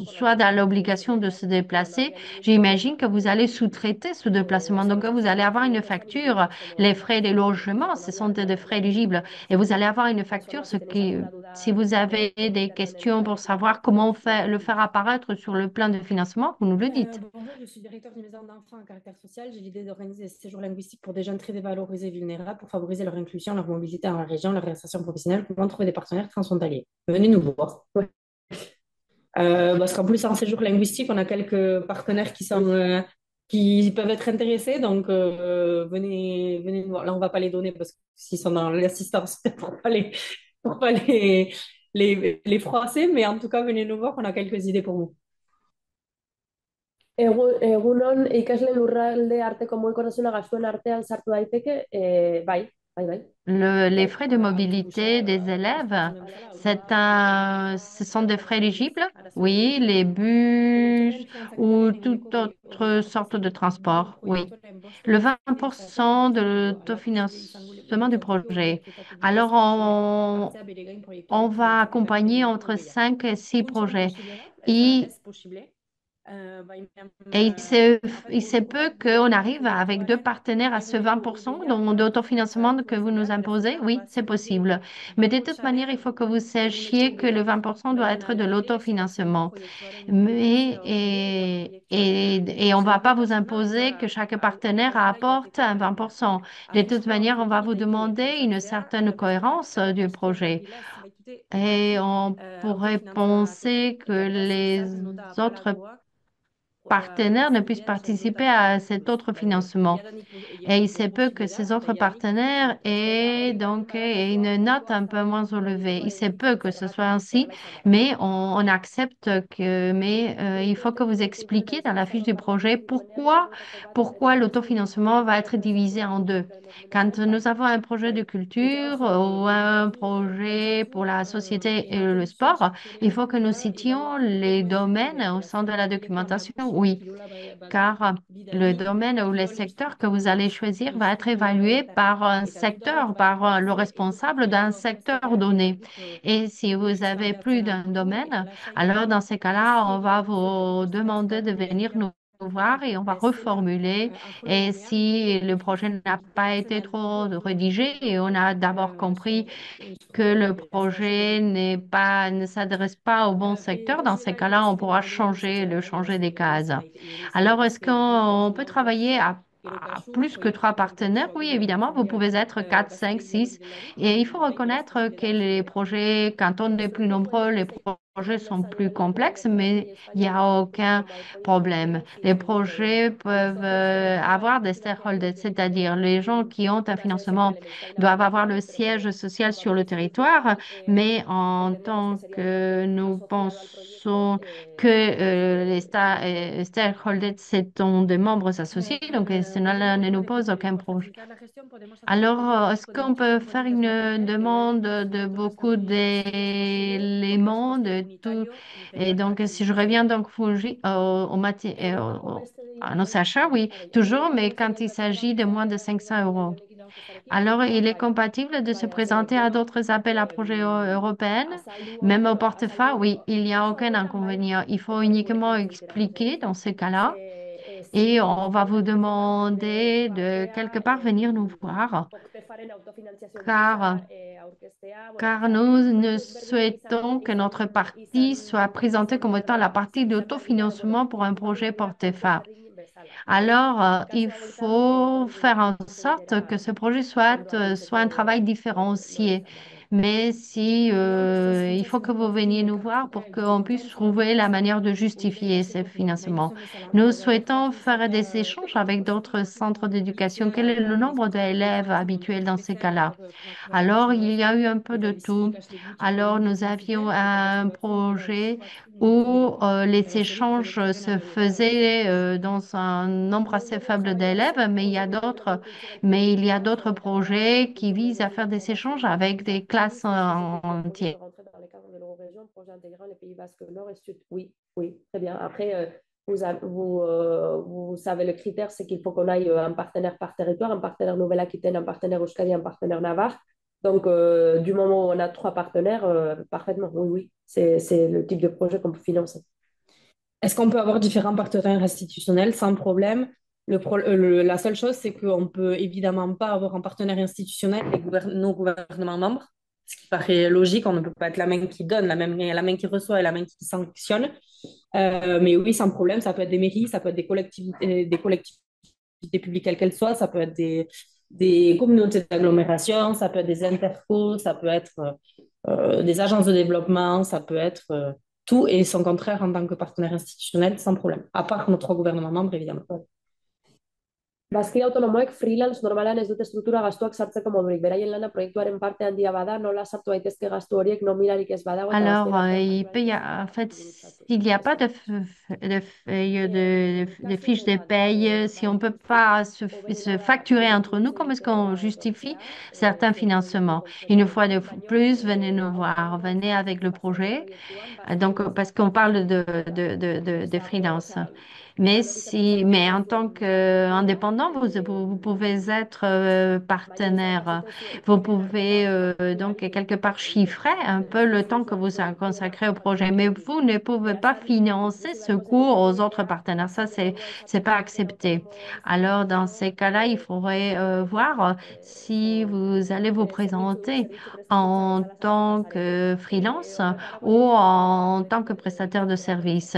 soit dans l'obligation de se déplacer. J'imagine que vous allez sous-traiter ce déplacement. Donc, vous allez avoir une facture. Les frais des logements, ce sont des frais éligibles. Et vous allez avoir une facture, si vous avez des questions pour savoir comment le faire apparaître sur le plan de financement, vous nous le dites. Bonjour, je suis directeur d'une maison d'enfants à caractère social. J'ai l'idée d'organiser des séjours linguistiques pour des jeunes très dévalorisés et vulnérables pour favoriser leur inclusion, leur mobilité dans la région, leur réinsertion professionnelle. Comment trouver des partenaires transfrontaliers? Venez nous voir. Ouais. Parce qu'en plus, en séjour linguistique, on a quelques partenaires qui peuvent être intéressés. Donc, venez nous voir. Là, on ne va pas les donner parce que s'ils sont dans l'assistance, pour pas les froisser. Mais en tout cas, venez nous voir, on a quelques idées pour vous. Egunon ikasle lurralde arteko mugikortasuna gastuen artean sartu daiteke, bai, bai, bai. Les frais de mobilité des élèves, ce sont des frais éligibles? Oui, les bus ou toute autre sorte de transport, oui. Le 20% de l'autofinancement du projet. Alors, on va accompagner entre 5 et 6 projets. Et il se peut qu'on arrive avec deux partenaires à ce 20% d'autofinancement que vous nous imposez. Oui, c'est possible. Mais de toute manière, il faut que vous sachiez que le 20% doit être de l'autofinancement. Et on ne va pas vous imposer que chaque partenaire apporte un 20%. De toute manière, on va vous demander une certaine cohérence du projet. Et on pourrait penser que les autres partenaires ne puissent participer à cet autre financement. Et il se peut que ces autres partenaires aient donc une note un peu moins élevée. Il se peut que ce soit ainsi, mais on accepte mais il faut que vous expliquiez dans la fiche du projet pourquoi l'autofinancement va être divisé en deux. Quand nous avons un projet de culture ou un projet pour la société et le sport, il faut que nous citions les domaines au sein de la documentation. Oui, car le domaine ou le secteur que vous allez choisir va être évalué par un secteur, par le responsable d'un secteur donné. Et si vous avez plus d'un domaine, alors dans ces cas-là, on va vous demander de venir nous voir et on va reformuler. Et si le projet n'a pas été trop rédigé et on a d'abord compris que le projet ne s'adresse pas au bon secteur, dans ces cas-là, on pourra changer des cases. Alors, est-ce qu'on peut travailler plus que 3 partenaires, oui, évidemment, vous pouvez être 4, 5, 6. Et il faut reconnaître que les projets, quand on est plus nombreux, les projets sont plus complexes, mais il n'y a aucun problème. Les projets peuvent avoir des stakeholders, c'est-à-dire les gens qui ont un financement doivent avoir le siège social sur le territoire, mais en tant que nous pensons que stakeholders, sont des membres associés, donc cela ne nous pose aucun problème. Alors, est-ce qu'on peut faire une demande de beaucoup d'éléments, de tout? Et donc, si je reviens donc Fuji, à nos achats, oui, toujours, mais quand il s'agit de moins de 500 euros. Alors, il est compatible de se présenter à d'autres appels à projets européens, même au portefeuille? Oui, il n'y a aucun inconvénient. Il faut uniquement expliquer dans ce cas-là et on va vous demander de quelque part venir nous voir car, car nous ne souhaitons que notre partie soit présentée comme étant la partie d'autofinancement pour un projet portefeuille. Alors, il faut faire en sorte que ce projet soit un travail différencié. Mais si, il faut que vous veniez nous voir pour qu'on puisse trouver la manière de justifier ces financements. Nous souhaitons faire des échanges avec d'autres centres d'éducation. Quel est le nombre d'élèves habituels dans ces cas-là? Alors, il y a eu un peu de tout. Alors, nous avions un projet où les échanges se faisaient dans un nombre assez faible d'élèves, mais il y a d'autres projets qui visent à faire des échanges avec des classes entières. Projet intégrant les Pays Basques Nord et Sud. Oui, oui, très bien. Après, vous savez, le critère, c'est qu'il faut qu'on aille un partenaire par territoire, un partenaire Nouvelle-Aquitaine, un partenaire Euskadi, un partenaire Navarre. Donc, du moment où on a 3 partenaires, parfaitement, oui, oui, c'est le type de projet qu'on peut financer. Est-ce qu'on peut avoir différents partenaires institutionnels sans problème? La seule chose, c'est qu'on peut évidemment pas avoir un partenaire institutionnel avec nos gouvernements membres, ce qui paraît logique. On ne peut pas être la main qui donne, la main qui reçoit et la main qui sanctionne. Mais oui, sans problème, ça peut être des mairies, ça peut être des collectivités publiques, quelles qu'elles soient, ça peut être des communautés d'agglomération, ça peut être des intercos, ça peut être des agences de développement, ça peut être tout et son contraire en tant que partenaire institutionnel, sans problème. À part nos 3 gouvernements membres, évidemment. Bazkide autonomoek freelance normalean ez dute struktura gastuak sartzeko modurik. Beraien lana proiektuaren parte handia bada, nola sartu daitezke gastu horiek nominarik ez badago eta Alors, gazteen artean il peut y kalkulazioa a- en fait, dokumentazio s'il n'y a pas de feuille de fiche de paye, si on ne peut pas se facturer entre nous, comment est-ce qu'on justifie certains financements? Une fois de plus, venez nous voir, venez avec le projet. Donc, parce qu'on parle de freelance. Mais en tant qu'indépendant, vous pouvez être partenaire. Vous pouvez donc quelque part chiffrer un peu le temps que vous consacrez au projet, mais vous ne pouvez pas financer ce coût aux autres partenaires. Ça, c'est pas accepté. Alors, dans ces cas-là, il faudrait voir si vous allez vous présenter en tant que freelance ou en tant que prestataire de service.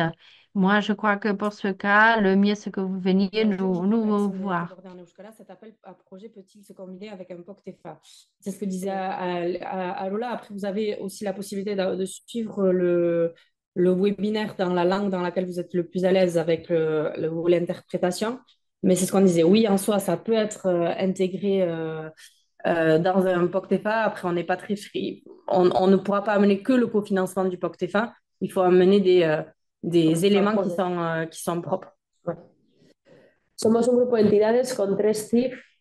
Moi, je crois que pour ce cas, le mieux, c'est que vous veniez Alors justement, nous merci voir. d'aborder en Euskara. Cet appel à projet peut-il se combiner avec un POC-TEFA? C'est ce que disait Lola. Après, vous avez aussi la possibilité de suivre le webinaire dans la langue dans laquelle vous êtes le plus à l'aise avec le volet interprétation. Mais c'est ce qu'on disait. Oui, en soi, ça peut être intégré dans un POC-TEFA. Après, on n'est pas très free. On ne pourra pas amener que le cofinancement du POC-TEFA. Il faut amener des éléments qui sont propres. Ouais. Somos un grupo de entidades con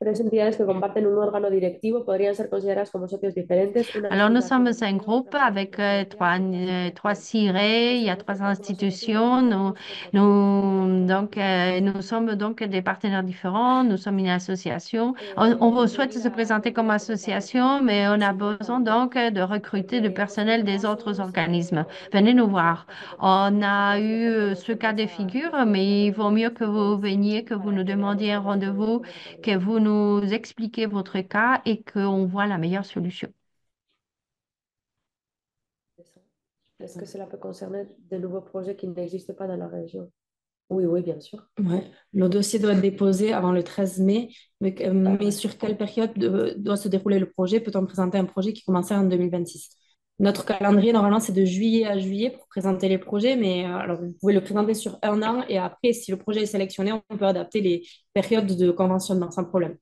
3 entidades que comparten un órgano directivo, podrían ser consideradas como socios diferentes. Una Alors, nous distinta sommes un financiación, groupe una mayor avec flexibilidad y una trois mayor cirés, il y a posibilidad de 3 institutions. Nous sommes donc des partenaires différents. Nous sommes une association. On souhaite se présenter comme association, mais on a besoin donc de recruter du personnel des autres organismes. Venez nous voir. On a eu ce cas de figure, mais il vaut mieux que vous veniez, que vous nous demandiez un rendez-vous, que vous nous expliquiez votre cas et qu'on voit la meilleure solution. Est-ce que cela peut concerner de nouveaux projets qui n'existent pas dans la région? Oui, oui, bien sûr. Ouais. Le dossier doit être déposé avant le 13 mai, mais sur quelle période doit se dérouler le projet? Peut-on présenter un projet qui commençait en 2026? Notre calendrier, normalement, c'est de juillet à juillet pour présenter les projets, mais alors vous pouvez le présenter sur un an et après, si le projet est sélectionné, on peut adapter les périodes de conventionnement sans problème.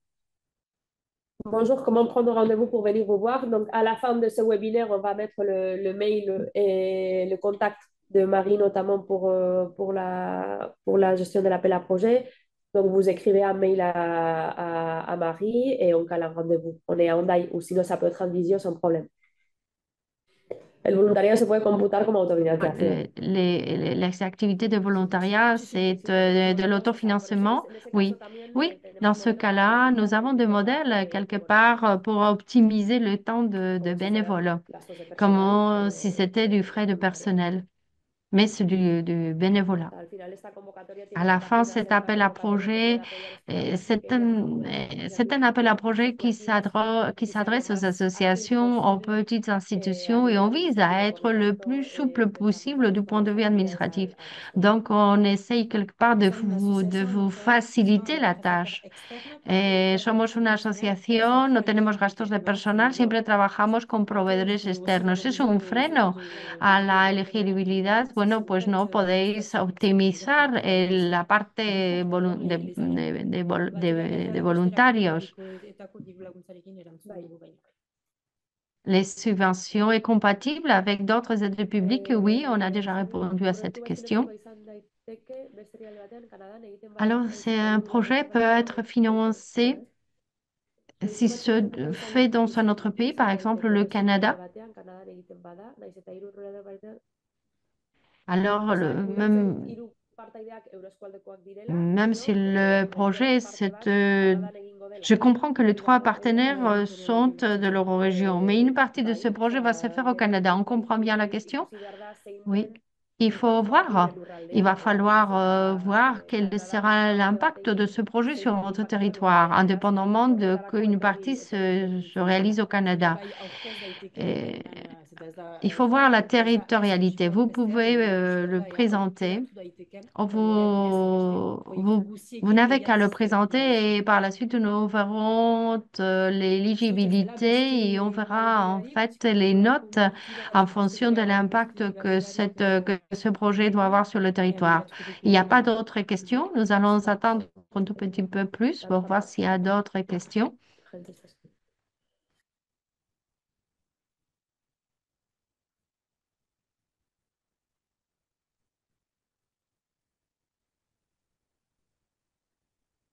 Bonjour, comment prendre rendez-vous pour venir vous voir? Donc, à la fin de ce webinaire, on va mettre le mail et le contact de Marie, notamment pour la gestion de l'appel à projet. Donc, vous écrivez un mail à Marie et on cale un rendez-vous. On est en Daï, ou sinon, ça peut être en visio sans problème. El voluntariado se puede computar como autorización. Les activités de volontariat, Sí, sí, sí, c'est sí, puede ser. de O sea, por eso l'autofinancement? en ese caso Oui. también Oui, dans tenemos ce modelos de cas-là, nous avons des autorización modèles quelque bueno, part pour optimiser le temps de como si fueran bénévolat, gastos de personal, comme si c'était du frais de voluntariado. personnel, mais c'est du bénévolat. Al final, esta convocatoria À tiene la dos fin, páginas. cet Es una appel à convocatoria que puede projet, apoyar escuelas más c'est pequeñas que algunas c'est un iniciativas appel à más projet corporativas qui y ser lo s'adresse aux más ágil associations, aux posible petites a institutions et nivel on vise à administrativo. Por être lo le tanto, plus souple intentamos possible darles du point todas de las vue facilidades administratif. al respecto. Donc, on essaye quelque part Somos una de asociación, vous no tenemos personal, faciliter la prestataire tâche. externe, porque Somos tenemos un una personal asociación, no tenemos gastos excepcionalmente de bueno, personal, senior. siempre trabajamos con Après, vous proveedores pouvez aussi externos. ¿Es valoriser un freno le a niveau la volontaire. elegibilidad? Si, si Bueno, vous pues faites no du podéis facile, ça veut dire que vous optimizar travaillez aussi la parte n'importe comment les années. Bateria de berriaren beste voluntarios. erakundeetako etako diru laguntzarekin erantzun Bai. dugu baina. Les subventions est compatible avec d'autres aides publiques? Oui, on a déjà Zen répondu à cette proiektu bat question. finantzatua izan daiteke beste herrialde batean, Kanadan egiten bada, Alors, nahiz c'est eta un hiru projet urtetik peut baitara être egiten financé bada, ez? si Proiektu bat se finantzatua fait dans un autre pays, par izan exemple daiteke le beste herrialde Canada. batean, Kanadan egiten bada, nahiz eta hiru urtetik baitara. Alors, Osea, ulertzen dut hiru partaideak euroeskualdekoak direla, même baino si le beste projet, parte bat Kanadan egingo dela. je comprends que les Hori da trois hori da partenaires kontua. sont de leur région, mais une partie de ce Bai, projet va se osea, faire au Canada. On legalki comprend bien la question? ikusi behar da zein Oui. den Il faut inpaktua gure voir. Il va lurraldean, nahiz falloir eta voir quel Kanadan sera parte bat l'impact de ce egin projet sur zein den notre inpaktua territoire, lurraldean. Beraz, indépendamment de horretarako qu'une partie etorri se gintezke réalise hona. au Canada. Bai, aurkez daiteke Et baina ez da il faut voir la ez territorialité. eskua Vous aurkeztea, pouvez baina uste le da présenter. aukeratu daiteken Vous, proiektu vous, vous guztiekin n'avez qu'à le lehiatuz egiten présenter et par la suite, nous verrons Uste dut ez dela beste l'éligibilité et on verra en galderari, fait guzti les horrelako notes kultura en batzuk fonction de usteko l'impact dituzten galderariak que ce projet doit avoir sur le territoire. begiratuko Il n'y a ditugu pas d'autres questions. Nous allons Super. attendre un tout petit peu plus pour voir s'il y a d'autres questions.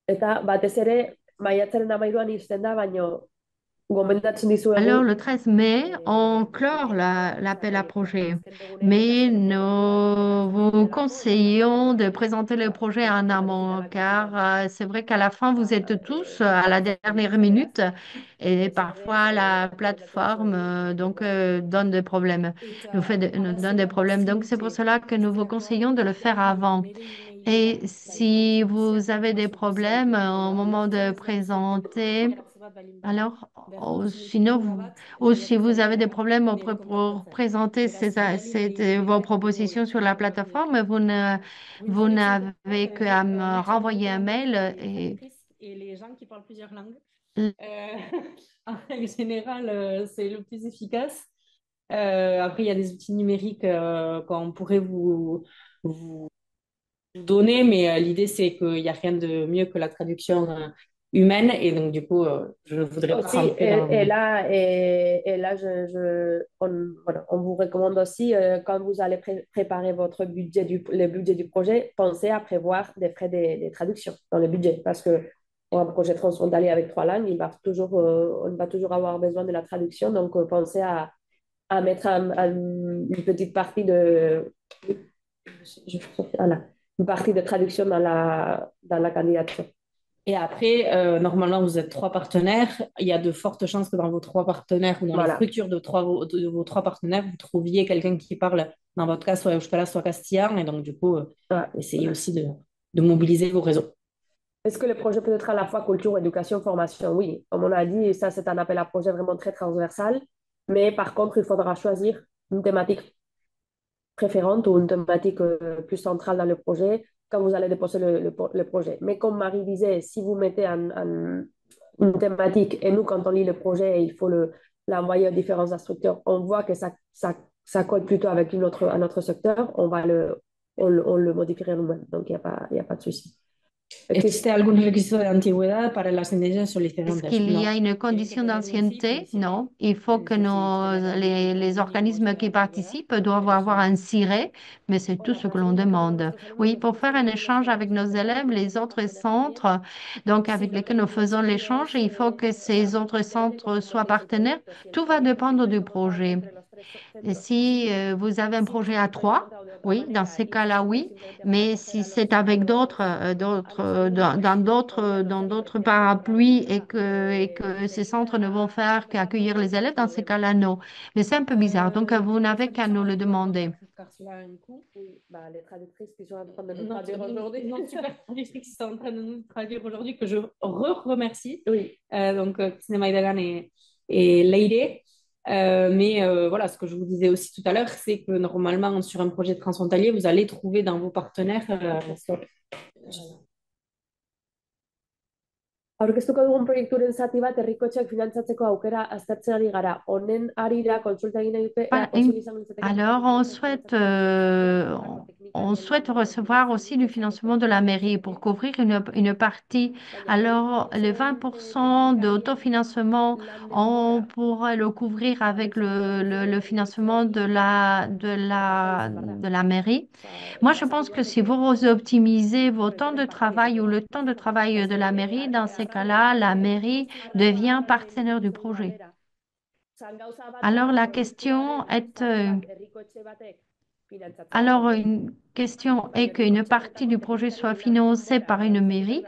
Eta batez ere, maiatzaren 13 izten da, baino gomendatzen dizuegu Alors, le 13 mai, on clore l'appel à projet, mais nous vous conseillons de présenter le projet en amont, car c'est vrai qu'à la fin, vous êtes tous à la dernière minute et parfois la plateforme donne des problèmes, nous donne des problèmes. Donc, c'est pour cela que nous vous conseillons de le faire avant. Et si vous avez des problèmes au moment de présenter, alors, ou si vous avez des problèmes pour présenter vos propositions sur la plateforme, vous n'avez qu'à me renvoyer un mail et Et les gens qui parlent plusieurs langues, en règle générale, c'est le plus efficace. Après, il y a des outils numériques qu'on pourrait vous donner, mais l'idée, c'est qu'il n'y a rien de mieux que la traduction humaine. Et donc, du coup, je ne voudrais pas aussi, rentrer dans... et là voilà, on vous recommande aussi, quand vous allez préparer votre budget le budget du projet, pensez à prévoir des frais des traductions dans le budget. Parce que pour un projet transfrontalier avec 3 langues, on va toujours avoir besoin de la traduction. Donc, pensez à mettre une petite partie voilà, une partie de traduction dans la candidature. Et après, normalement, vous êtes 3 partenaires. Il y a de fortes chances que dans vos 3 partenaires ou dans les Voilà. structures de vos 3 partenaires, vous trouviez quelqu'un qui parle, dans votre cas, soit euskara, soit castillan. Et donc, du coup, essayez aussi de mobiliser vos réseaux. Est-ce que le projet peut être à la fois culture, éducation, formation? Oui, comme on a dit, ça c'est un appel à projet vraiment très transversal. Mais par contre, il faudra choisir une thématique préférente ou une thématique plus centrale dans le projet. quand vous allez déposer le projet. Mais comme Marie disait, si vous mettez une thématique et nous, quand on lit le projet, il faut l'envoyer aux différents instructeurs, on voit que ça colle plutôt avec un autre secteur, on le modifierait nous-mêmes. Donc, il y a pas de souci. ¿Existe algún requisito de antigüedad para las indigencias Est-ce solicitantes? qu'il y No. a une condition d'ancienneté? Non. Il faut que les organismes qui participent doivent avoir un ciré, mais c'est tout ce que l'on demande. Oui, pour faire un échange avec nos élèves, les autres centres, donc avec lesquels nous faisons l'échange, il faut que ces autres centres soient partenaires. Tout va dépendre du projet. Et si vous avez un projet à trois, oui, dans ces cas-là, oui. Mais si c'est avec dans d'autres parapluies et que ces centres ne vont faire qu'accueillir les élèves, dans ces cas-là, non. Mais c'est un peu bizarre. Donc, vous n'avez qu'à nous le demander. Oui, bah, les traductrices qui sont en train de nous Non, traduire aujourd'hui. non, super traductrices qui sont en train de nous traduire aujourd'hui, que je remercie. Oui. Donc, Christine Maïdagan et Leire. Mais voilà, ce que je vous disais aussi tout à l'heure, c'est que normalement, sur un projet transfrontalier, vous allez trouver dans vos partenaires. Aurkeztuko dugun proiekturen zati bat herrikotxeak finantzatzeko aukera aztertzen ari gara. Honen arira kontsulta egin nahi dute Voilà, posible izango litzateke. alors, on souhaite recevoir aussi du financement de la mairie pour couvrir une partie. Alors, les 20% d'autofinancement, on pourrait le couvrir avec le financement de la mairie. Moi, je pense que si vous optimisez vos temps de travail ou le temps de travail de la mairie, dans ces cas-là, la mairie devient partenaire du projet. Alors, la question est, une question est qu'une partie du projet soit financée par une mairie,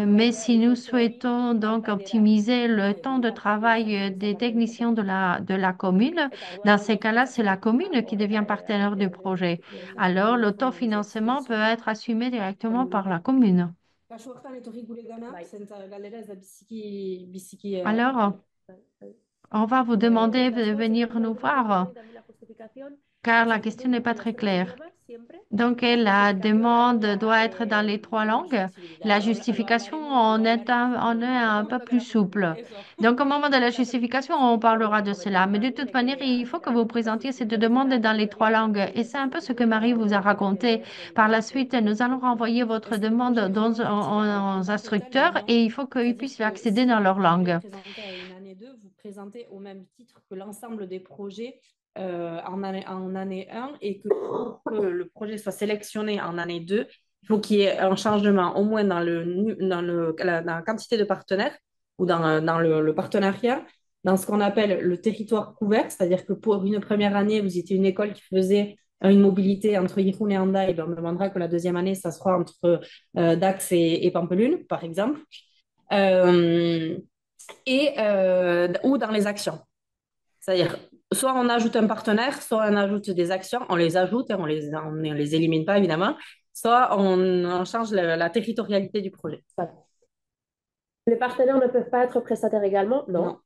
mais si nous souhaitons donc optimiser le temps de travail des techniciens de la commune, dans ces cas-là, c'est la commune qui devient partenaire du projet. Alors, l'autofinancement peut être assumé directement par la commune. Alors, on va vous demander de venir nous voir, car la question n'est pas très claire. Donc, la demande doit être dans les trois langues. La justification, on est un peu plus souple. Donc, au moment de la justification, on parlera de cela. Mais de toute manière, il faut que vous présentiez cette demande dans les trois langues. Et c'est un peu ce que Marie vous a raconté. Par la suite, nous allons renvoyer votre demande aux instructeurs et il faut qu'ils puissent accéder dans leur langue. Une année 2, vous présentez au même titre que l'ensemble des projets en année 1 et que pour que le projet soit sélectionné en année 2, il faut qu'il y ait un changement au moins dans la quantité de partenaires ou dans le partenariat, dans ce qu'on appelle le territoire couvert, c'est-à-dire que pour une première année, vous étiez une école qui faisait une mobilité entre Irun et Hendaye, et on demandera que la deuxième année, ça sera entre Dax et Pampelune, par exemple. Ou dans les actions. C'est-à-dire, soit on ajoute un partenaire, soit on ajoute des actions, on les ajoute et on les élimine pas, évidemment, soit on change la territorialité du projet. Les partenaires ne peuvent pas être prestataires également? Non.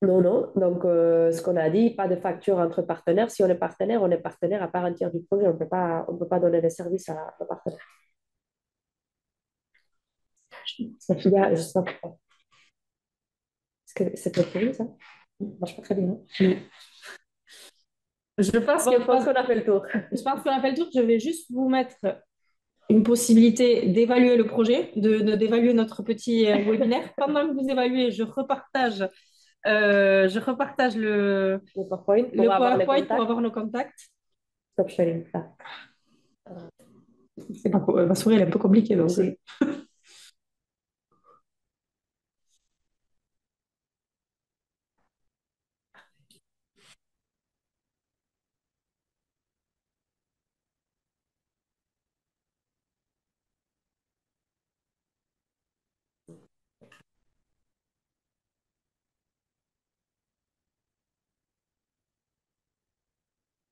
Non. Donc, ce qu'on a dit, pas de facture entre partenaires. Si on est partenaire à part entière du projet. On peut pas donner des services à nos partenaires. Ça fait je sais pas pourquoi. Est-ce que c'est peut-être pour lui, ça? Ça marche pas très bien. Je pense qu'on a fait le tour. Je pense qu'on a fait le tour. Je vais juste vous mettre une possibilité d'évaluer le projet, d'évaluer notre petit webinaire. Pendant que vous évaluez, je repartage le PowerPoint pour avoir nos contacts. Stop sharing. Ma souris, elle est un peu compliquée. Donc.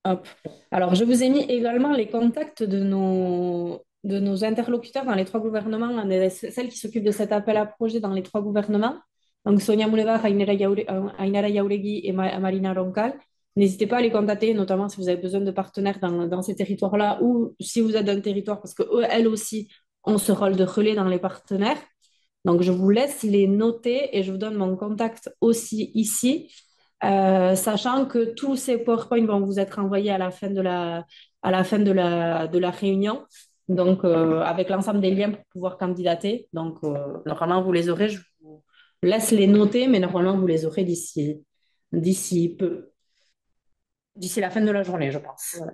Hop. Alors, je vous ai mis également les contacts de nos interlocuteurs dans les trois gouvernements, celles qui s'occupent de cet appel à projet dans les trois gouvernements. Donc, Sonia Moulevar, Ainara Yauregi et Marina Roncal. n'hésitez pas à les contacter, notamment si vous avez besoin de partenaires dans ces territoires-là ou si vous êtes dans un territoire, parce que eux, elles aussi ont ce rôle de relais dans les partenaires. Donc, je vous laisse les noter et je vous donne mon contact aussi ici, sachant que tous ces PowerPoints vont vous être envoyés à la fin de la réunion, donc avec l'ensemble des liens pour pouvoir candidater. Donc, normalement, vous les aurez. Je vous laisse les noter, mais normalement, vous les aurez d'ici peu, d'ici la fin de la journée, je pense. Voilà.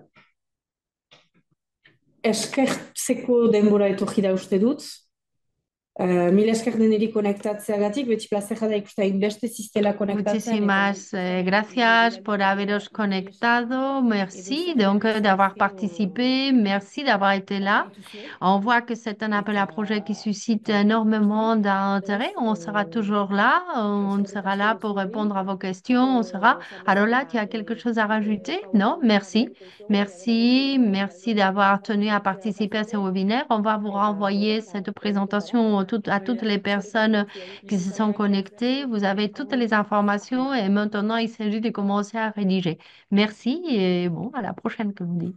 Eskertzeko denbora etorri da uste dut. Mila esker deneri konektatzeagatik, beti plazera da ikustea inbeste ziztela konektatzen. Muchísimas gracias por haberos conectado. Merci donc d'avoir participé. Merci d'avoir été là. On voit que c'est un appel à projet qui suscite énormément d'intérêt. On sera toujours là. On sera là pour répondre à vos questions. On sera. Alors là, tu as quelque chose à rajouter? Non? Merci. Merci. Merci d'avoir tenu à participer à ce webinaire. On va vous renvoyer cette présentation à toutes les personnes qui se sont connectés. Vous avez toutes les informations et maintenant il s'agit de commencer à rédiger. Merci et bon, à la prochaine, comme dit.